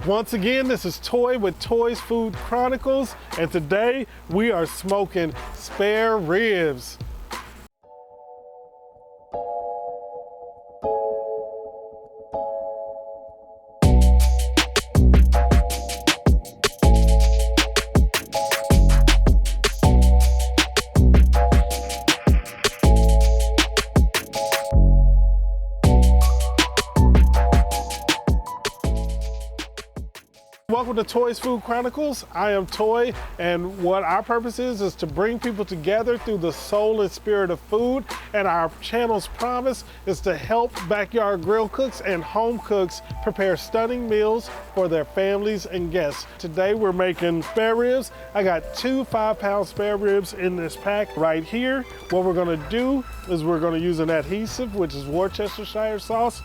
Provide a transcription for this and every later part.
Once again, this is Toy with Toy's Food Chronicles, and today we are smoking spare ribs. Welcome to Toy's Food Chronicles. I am Toy, and what our purpose is to bring people together through the soul and spirit of food. And our channel's promise is to help backyard grill cooks and home cooks prepare stunning meals for their families and guests. Today we're making spare ribs. I got 2 5-pound spare ribs in this pack right here. What we're gonna do is we're gonna use an adhesive, which is Worcestershire sauce.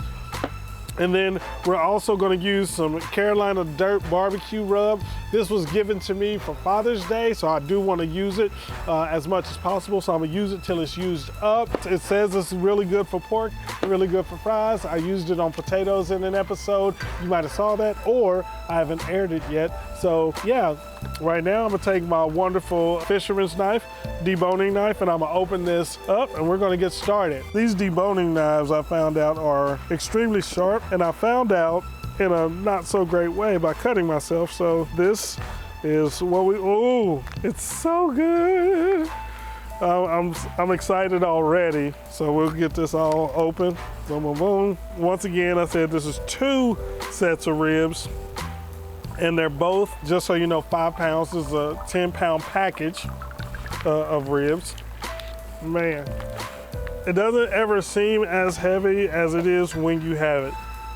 And then we're also gonna use some Carolina Dirt barbecue rub. This was given to me for Father's Day, so I do wanna use it as much as possible. So I'm gonna use it till it's used up. It says it's really good for pork, really good for fries. I used it on potatoes in an episode. You might have saw that, or I haven't aired it yet. So yeah, right now I'm gonna take my wonderful fisherman's knife, deboning knife, and I'm gonna open this up and we're gonna get started. These deboning knives, I found out, are extremely sharp, and I found out in a not so great way by cutting myself. So this is what ooh, it's so good. I'm excited already. So we'll get this all open. Boom, boom, boom. Once again, I said this is 2 sets of ribs, and they're both, just so you know, 5 pounds. This is a 10-pound package of ribs. Man, it doesn't ever seem as heavy as it is when you have it.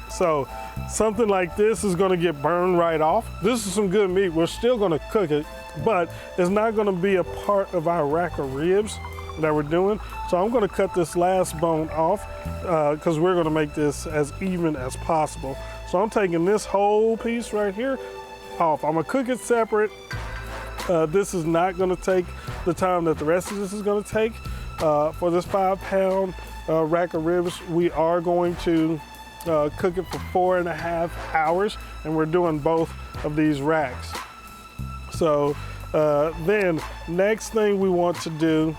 So something like this is gonna get burned right off. This is some good meat. We're still gonna cook it, but it's not gonna be a part of our rack of ribs that we're doing. So I'm gonna cut this last bone off because we're gonna make this as even as possible. So I'm taking this whole piece right here off. I'm gonna cook it separate. This is not gonna take the time that the rest of this is gonna take. For this 5-pound rack of ribs, we are going to cook it for 4.5 hours, and we're doing both of these racks. So then next thing we want to do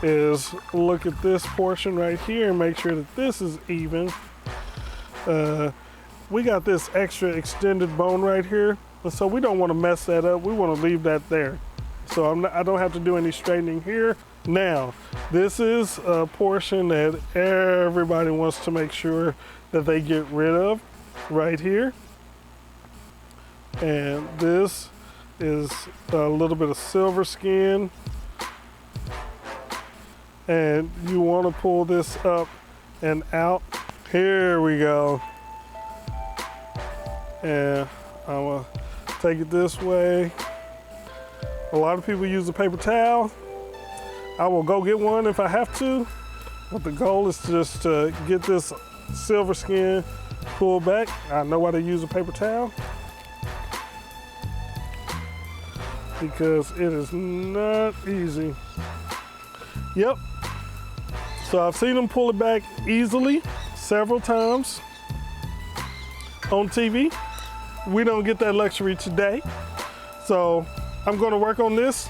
is look at this portion right here and make sure that this is even. We got this extra extended bone right here, and so we don't want to mess that up. We want to leave that there. So I don't have to do any straightening here. Now, this is a portion that everybody wants to make sure that they get rid of right here. And this is a little bit of silver skin. And you want to pull this up and out. Here we go. And I'm gonna take it this way. A lot of people use a paper towel. I will go get one if I have to, but the goal is just to get this silver skin pulled back. I know why they use a paper towel, because it is not easy. Yep. So I've seen them pull it back easily several times on TV. We don't get that luxury today. So I'm gonna work on this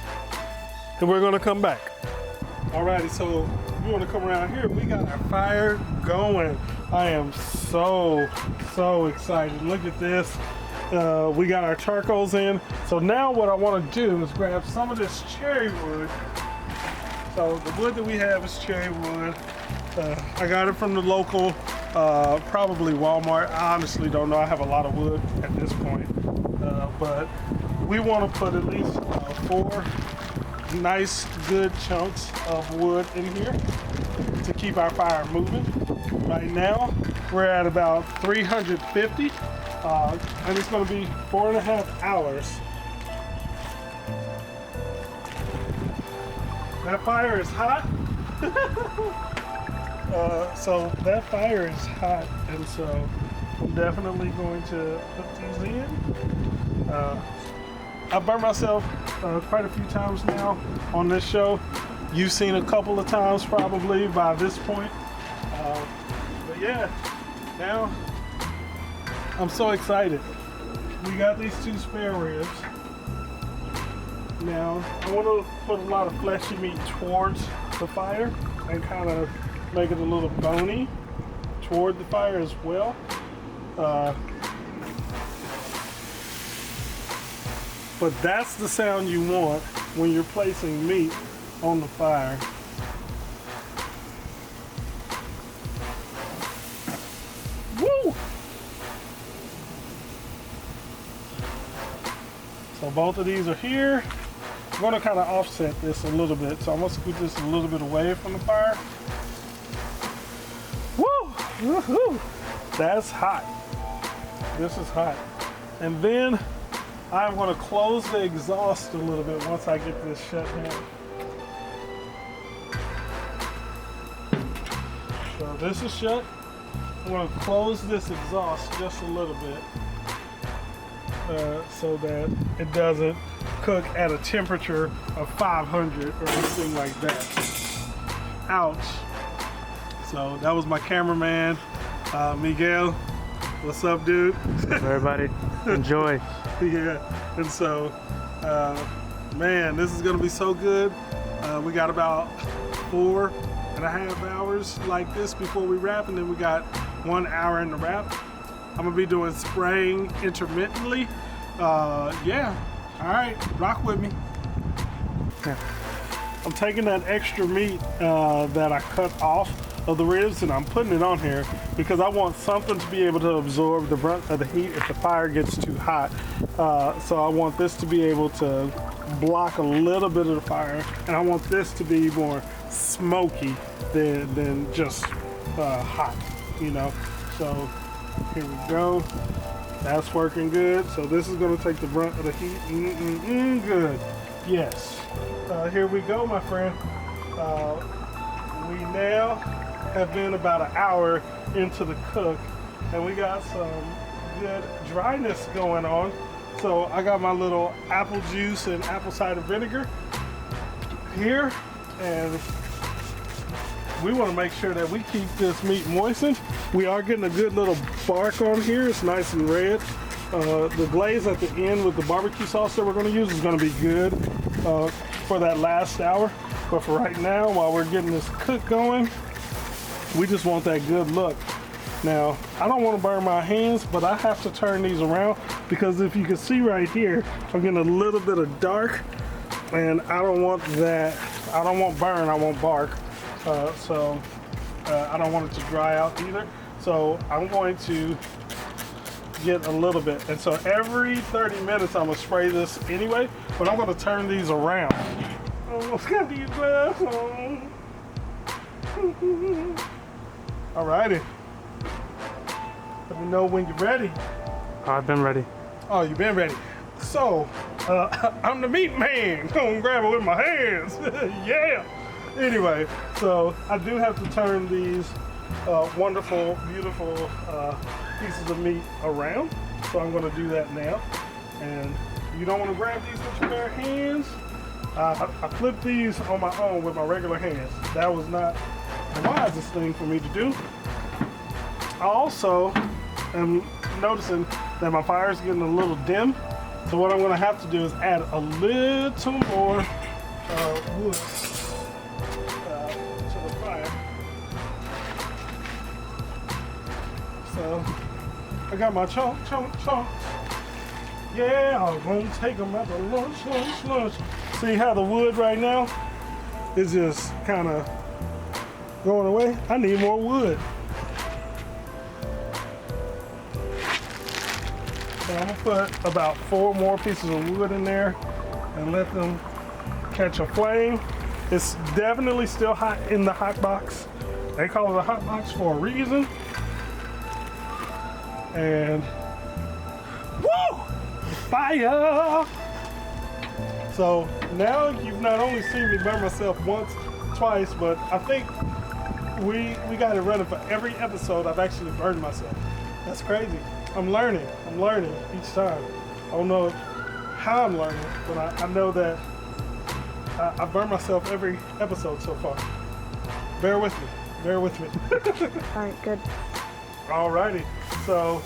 and we're gonna come back. Alrighty, so you wanna come around here, we got our fire going. I am so excited. Look at this. We got our charcoals in. So now what I wanna do is grab some of this cherry wood. So the wood that we have is cherry wood. I got it from the local, probably Walmart. I honestly don't know. I have a lot of wood at this point. But we want to put at least 4 nice, good chunks of wood in here to keep our fire moving. Right now, we're at about 350, and it's going to be 4.5 hours. That fire is hot. So that fire is hot, and so I'm definitely going to put these in. I've burned myself quite a few times now on this show. You've seen a couple of times probably by this point. But yeah, now I'm so excited. we got these 2 spare ribs. Now, I want to put a lot of fleshy meat towards the fire and kind of make it a little bony toward the fire as well. But that's the sound you want when you're placing meat on the fire. Woo! So both of these are here. I'm going to kind of offset this a little bit. So I'm going to scoot this a little bit away from the fire. Woo! Woohoo! That's hot. This is hot. And then I'm going to close the exhaust a little bit once I get this shut down. So this is shut. I'm going to close this exhaust just a little bit so that it doesn't cook at a temperature of 500 or anything like that. Ouch. So that was my cameraman, Miguel. What's up, dude? Everybody, enjoy. Yeah, and so, man, this is gonna be so good. We got about 4.5 hours like this before we wrap, and then we got 1 hour in the wrap. I'm gonna be doing spraying intermittently. Yeah, all right, rock with me. Yeah. I'm taking that extra meat that I cut off of the ribs and I'm putting it on here because I want something to be able to absorb the brunt of the heat if the fire gets too hot. So I want this to be able to block a little bit of the fire, and I want this to be more smoky than just hot, you know. So here we go. That's working good. So this is going to take the brunt of the heat. Good. Yes. Here we go, my friend. We now have been about an hour into the cook, and we got some good dryness going on. So I got my little apple juice and apple cider vinegar here, and we want to make sure that we keep this meat moistened. We are getting a good little bark on here. It's nice and red. The glaze at the end with the barbecue sauce that we're going to use is going to be good for that last hour. But for right now, while we're getting this cook going, we just want that good look. Now, I don't want to burn my hands, but I have to turn these around because if you can see right here, I'm getting a little bit of dark, and I don't want that. I don't want burn, I want bark. So I don't want it to dry out either. So I'm going to get a little bit. And so every 30 minutes, I'm gonna spray this anyway, but I'm gonna turn these around. Oh, got these gloves on. Alrighty. Let me know when you're ready. I've been ready. Oh, you've been ready. So, I'm the meat man. Gonna grab it with my hands. Yeah. Anyway, so I do have to turn these wonderful, beautiful pieces of meat around. So I'm gonna do that now. And you don't wanna grab these with your bare hands. I flipped these on my own with my regular hands. That was not the wisest thing for me to do. I also am noticing that my fire is getting a little dim. So what I'm gonna have to do is add a little more wood to the fire. So I got my chunks. Yeah, I'm gonna take them at the lunch. See how the wood right now is just kind of going away? I need more wood. So I'm gonna put about 4 more pieces of wood in there and let them catch a flame. It's definitely still hot in the hot box. They call it a hot box for a reason. And woo! Fire! So now you've not only seen me burn myself once, twice, but I think we got it running for every episode I've actually burned myself. That's crazy. I'm learning each time. I don't know how I'm learning, but I know that I burn myself every episode so far. Bear with me. All right, good. Alrighty, so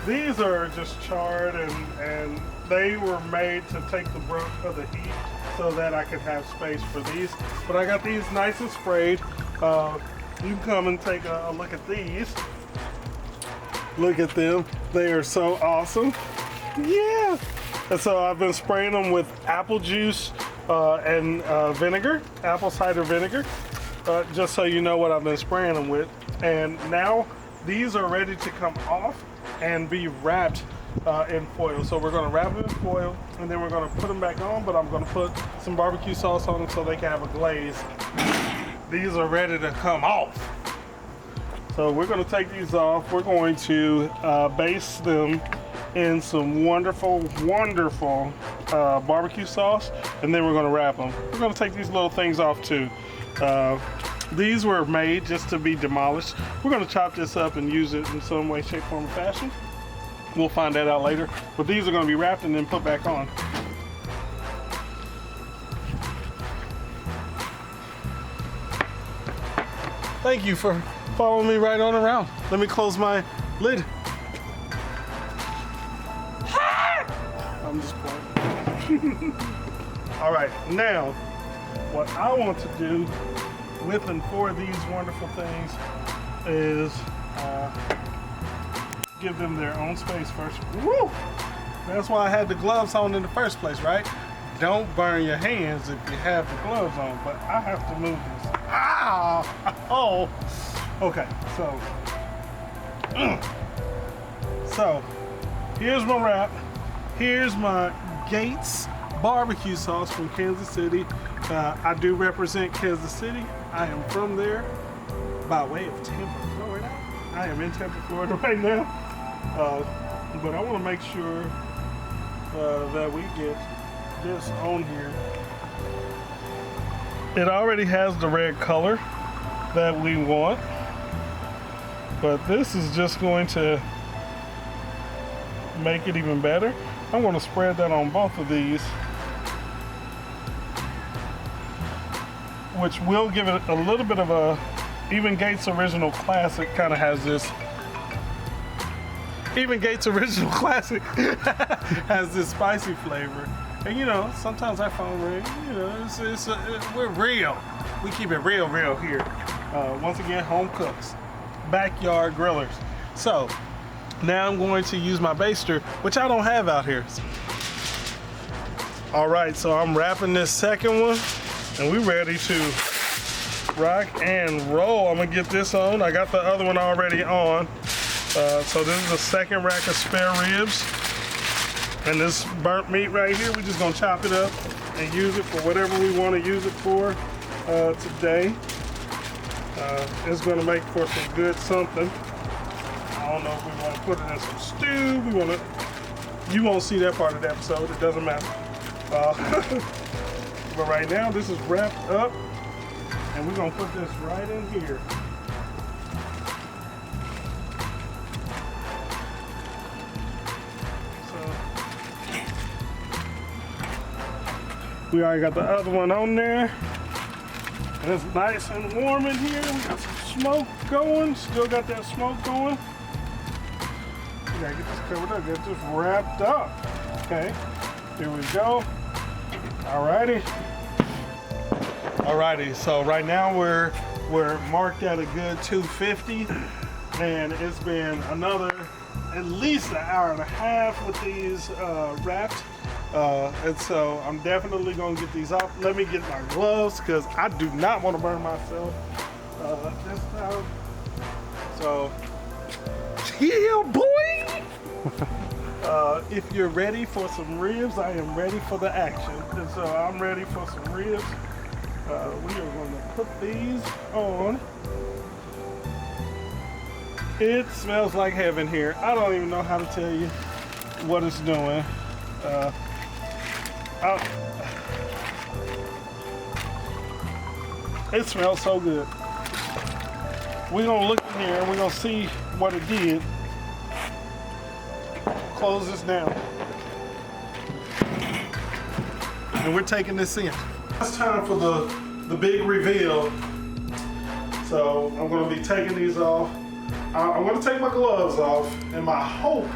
These are just charred and they were made to take the brunt of the heat so that I could have space for these. But I got these nice and sprayed. You can come and take a look at these. Look at them. They are so awesome. Yeah. And so I've been spraying them with apple juice and vinegar, apple cider vinegar, just so you know what I've been spraying them with. And now these are ready to come off and be wrapped in foil. So we're gonna wrap them in foil and then we're gonna put them back on, but I'm gonna put some barbecue sauce on them so they can have a glaze. These are ready to come off. So we're gonna take these off. We're going to baste them in some wonderful, wonderful barbecue sauce, and then we're gonna wrap them. We're gonna take these little things off too. These were made just to be demolished. We're gonna chop this up and use it in some way, shape, form, or fashion. We'll find that out later. But these are gonna be wrapped and then put back on. Thank you for following me right on around. Let me close my lid. I'm just playing. All right, now, what I want to do with and for these wonderful things is give them their own space first. Woo! That's why I had the gloves on in the first place, right? Don't burn your hands if you have the gloves on, but I have to move this. Ah! Oh! Okay, so here's my wrap. Here's my Gates barbecue sauce from Kansas City. I do represent Kansas City. I am from there by way of Tampa, Florida. I am in Tampa, Florida right now. But I want to make sure that we get this on here. It already has the red color that we want, but this is just going to make it even better. I'm going to spread that on both of these, which will give it a little bit of a, even Gates Original Classic kind of has this, even Gates Original Classic has this spicy flavor. And you know, sometimes I find we're real. We keep it real here. Once again, home cooks, backyard grillers. So now I'm going to use my baster, which I don't have out here. All right, so I'm wrapping this second one, and we're ready to rock and roll. I'm gonna get this on. I got the other one already on. So this is the second rack of spare ribs. And this burnt meat right here, we're just gonna chop it up and use it for whatever we want to use it for today. It's gonna make for some good something. I don't know if we want to put it in some stew. You won't see that part of the episode, it doesn't matter. But right now, this is wrapped up, and we're gonna put this right in here. We already got the other one on there. And it's nice and warm in here. We got some smoke going. Still got that smoke going. We gotta get this covered up, get this wrapped up. Okay, here we go. Alrighty. Alrighty, so right now we're marked at a good 250. And it's been another at least an hour and a half with these wrapped. And so I'm definitely gonna get these off. Let me get my gloves because I do not want to burn myself this time. So, yeah, boy! If you're ready for some ribs, I am ready for the action. And so I'm ready for some ribs. We are going to put these on. It smells like heaven here. I don't even know how to tell you what it's doing. It smells so good. We're gonna look in here and we're gonna see what it did. Close this down. And we're taking this in. It's time for the big reveal. So I'm gonna be taking these off. I'm gonna take my gloves off, and my hope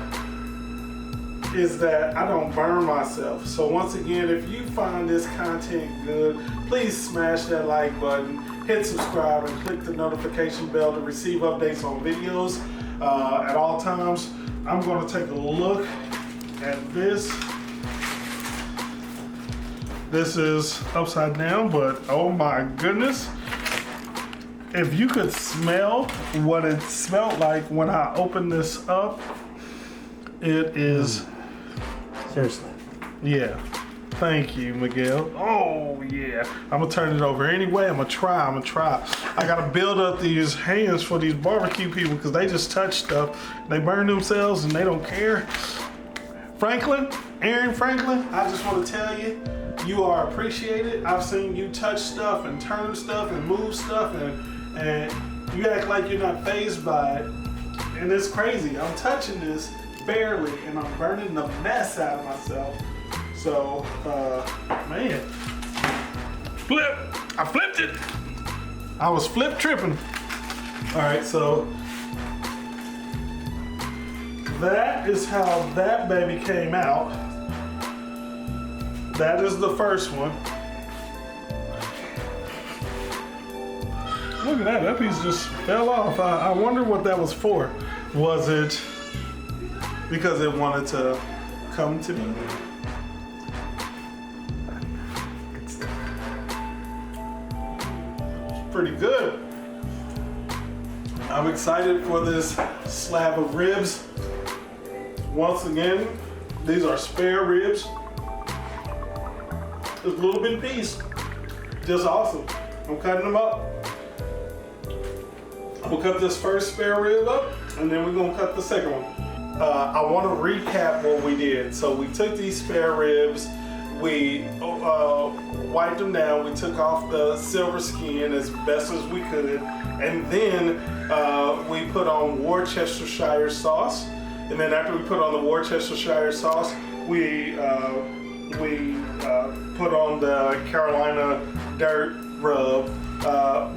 is that I don't burn myself. So once again, if you find this content good, please smash that like button, hit subscribe, and click the notification bell to receive updates on videos at all times. I'm going to take a look at this. This is upside down, but oh my goodness. If you could smell what it smelled like when I opened this up, it is... Seriously. Yeah. Thank you, Miguel. Oh, yeah. I'm gonna turn it over anyway. I'm gonna try. I gotta build up these hands for these barbecue people because they just touch stuff. They burn themselves and they don't care. Aaron Franklin, I just want to tell you, you are appreciated. I've seen you touch stuff and turn stuff and move stuff and you act like you're not fazed by it. And it's crazy. I'm touching this barely and I'm burning the mess out of myself. So, man. Flip! I flipped it! I was flip tripping. All right, so that is how that baby came out. That is the first one. Look at that piece just fell off. I wonder what that was for. Was it because it wanted to come to me? It's pretty good. I'm excited for this slab of ribs. Once again, these are spare ribs. Just a little bit piece. Just awesome. I'm cutting them up. I'm gonna cut this first spare rib up, and then we're gonna cut the second one. I want to recap what we did. So we took these spare ribs, we wiped them down, we took off the silver skin as best as we could, and then we put on Worcestershire sauce. And then after we put on the Worcestershire sauce, we put on the Carolina dirt rub,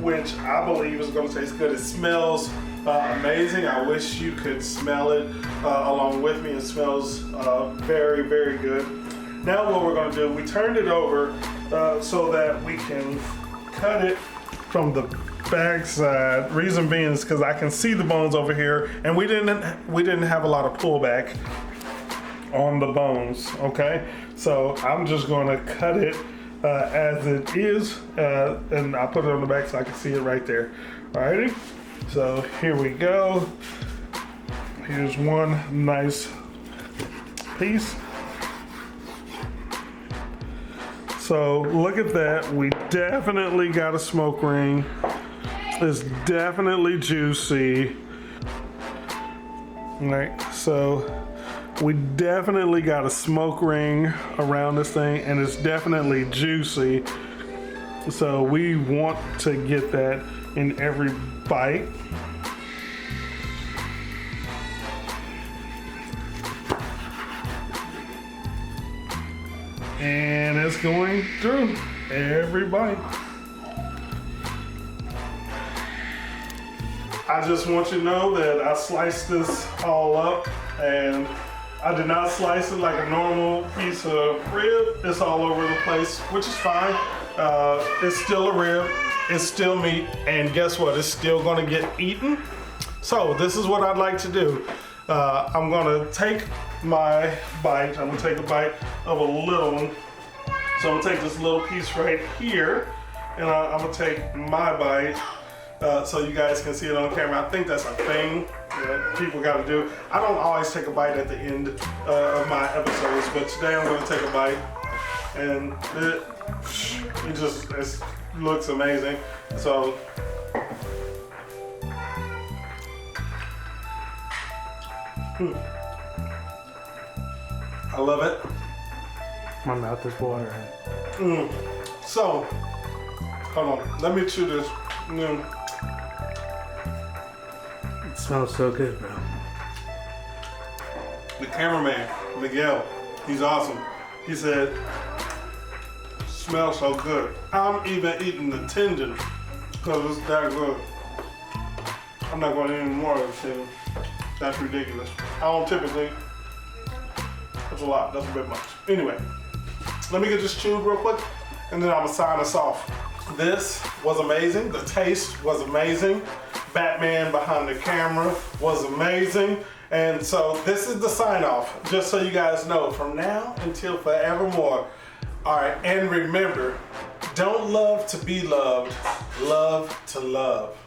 which I believe is going to taste good. It smells amazing. I wish you could smell it along with me. It smells very, very good. Now what we're going to do, we turned it over so that we can cut it from the back side. Reason being is because I can see the bones over here, and we didn't have a lot of pullback on the bones. Okay, so I'm just going to cut it as it is, and I'll put it on the back so I can see it right there. Alrighty, so here we go. Here's one nice piece. So look at that. We definitely got a smoke ring. It's definitely juicy. All right, so we definitely got a smoke ring around this thing, and it's definitely juicy. So we want to get that in every bite. And it's going through every bite. I just want you to know that I sliced this all up, and I did not slice it like a normal piece of rib. It's all over the place, which is fine. It's still a rib, it's still meat, and guess what? It's still gonna get eaten. So this is what I'd like to do. I'm gonna take my bite. I'm gonna take a bite of a little one. So I'm gonna take this little piece right here, and I'm gonna take my bite so you guys can see it on camera. I think that's a thing that people gotta do. I don't always take a bite at the end of my episodes, but today I'm gonna take a bite, and it looks amazing. So I love it. My mouth is watering. So, hold on. Let me chew this. It smells so good, bro. The cameraman, Miguel, he's awesome. He said, smells so good. I'm even eating the tendon because it's that good. I'm not going to eat any more of the tendon. That's ridiculous. I don't typically That's a lot, that's a bit much. Anyway, let me get this chewed real quick, and then I'm gonna sign us off. This was amazing. The taste was amazing. Batman behind the camera was amazing. And so this is the sign off, just so you guys know, from now until forevermore. All right, and remember, don't love to be loved, love to love.